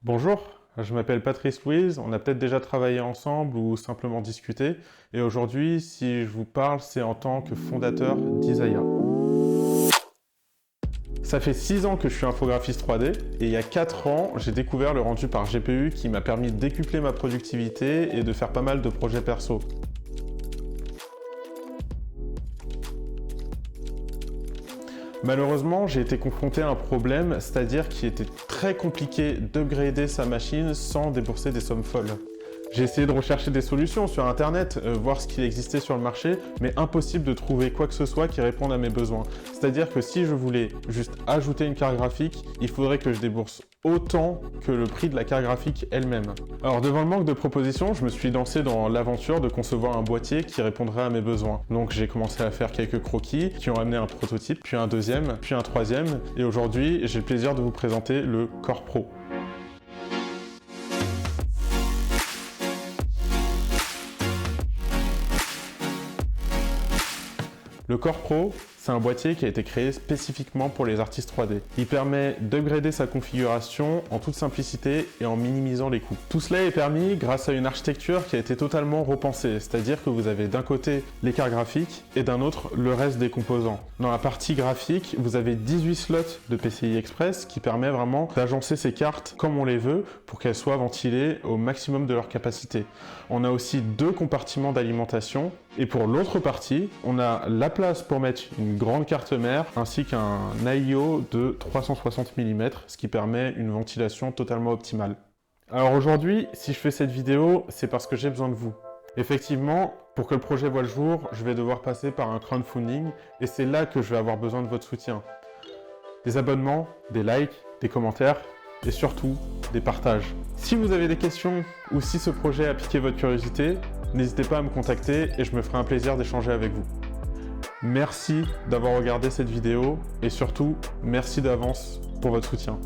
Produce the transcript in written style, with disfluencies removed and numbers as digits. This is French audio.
Bonjour, je m'appelle Patrice Louise, on a peut-être déjà travaillé ensemble ou simplement discuté, et aujourd'hui, si je vous parle, c'est en tant que fondateur d'Isaiah. Ça fait 6 ans que je suis infographiste 3D, et il y a 4 ans, j'ai découvert le rendu par GPU qui m'a permis de décupler ma productivité et de faire pas mal de projets perso. Malheureusement, j'ai été confronté à un problème, c'est-à-dire qu'il était très compliqué d'upgrader sa machine sans débourser des sommes folles. J'ai essayé de rechercher des solutions sur internet, voir ce qu'il existait sur le marché, mais impossible de trouver quoi que ce soit qui réponde à mes besoins. C'est-à-dire que si je voulais juste ajouter une carte graphique, il faudrait que je débourse autant que le prix de la carte graphique elle-même. Alors devant le manque de propositions, je me suis lancé dans l'aventure de concevoir un boîtier qui répondrait à mes besoins. Donc j'ai commencé à faire quelques croquis qui ont amené un prototype, puis un deuxième, puis un troisième, et aujourd'hui j'ai le plaisir de vous présenter le Core Pro. Le Core Pro, c'est un boîtier qui a été créé spécifiquement pour les artistes 3D. Il permet d'upgrader sa configuration en toute simplicité et en minimisant les coûts. Tout cela est permis grâce à une architecture qui a été totalement repensée, c'est-à-dire que vous avez d'un côté les cartes graphiques et d'un autre le reste des composants. Dans la partie graphique, vous avez 18 slots de PCI Express qui permet vraiment d'agencer ces cartes comme on les veut pour qu'elles soient ventilées au maximum de leur capacité. On a aussi 2 compartiments d'alimentation et pour l'autre partie, on a la place pour mettre une grande carte mère ainsi qu'un IO de 360 mm, ce qui permet une ventilation totalement optimale. Alors aujourd'hui, si je fais cette vidéo, c'est parce que j'ai besoin de vous. Effectivement, pour que le projet voie le jour, je vais devoir passer par un crowdfunding et c'est là que je vais avoir besoin de votre soutien. Des abonnements, des likes, des commentaires et surtout des partages. Si vous avez des questions ou si ce projet a piqué votre curiosité, n'hésitez pas à me contacter et je me ferai un plaisir d'échanger avec vous. Merci d'avoir regardé cette vidéo et surtout, merci d'avance pour votre soutien.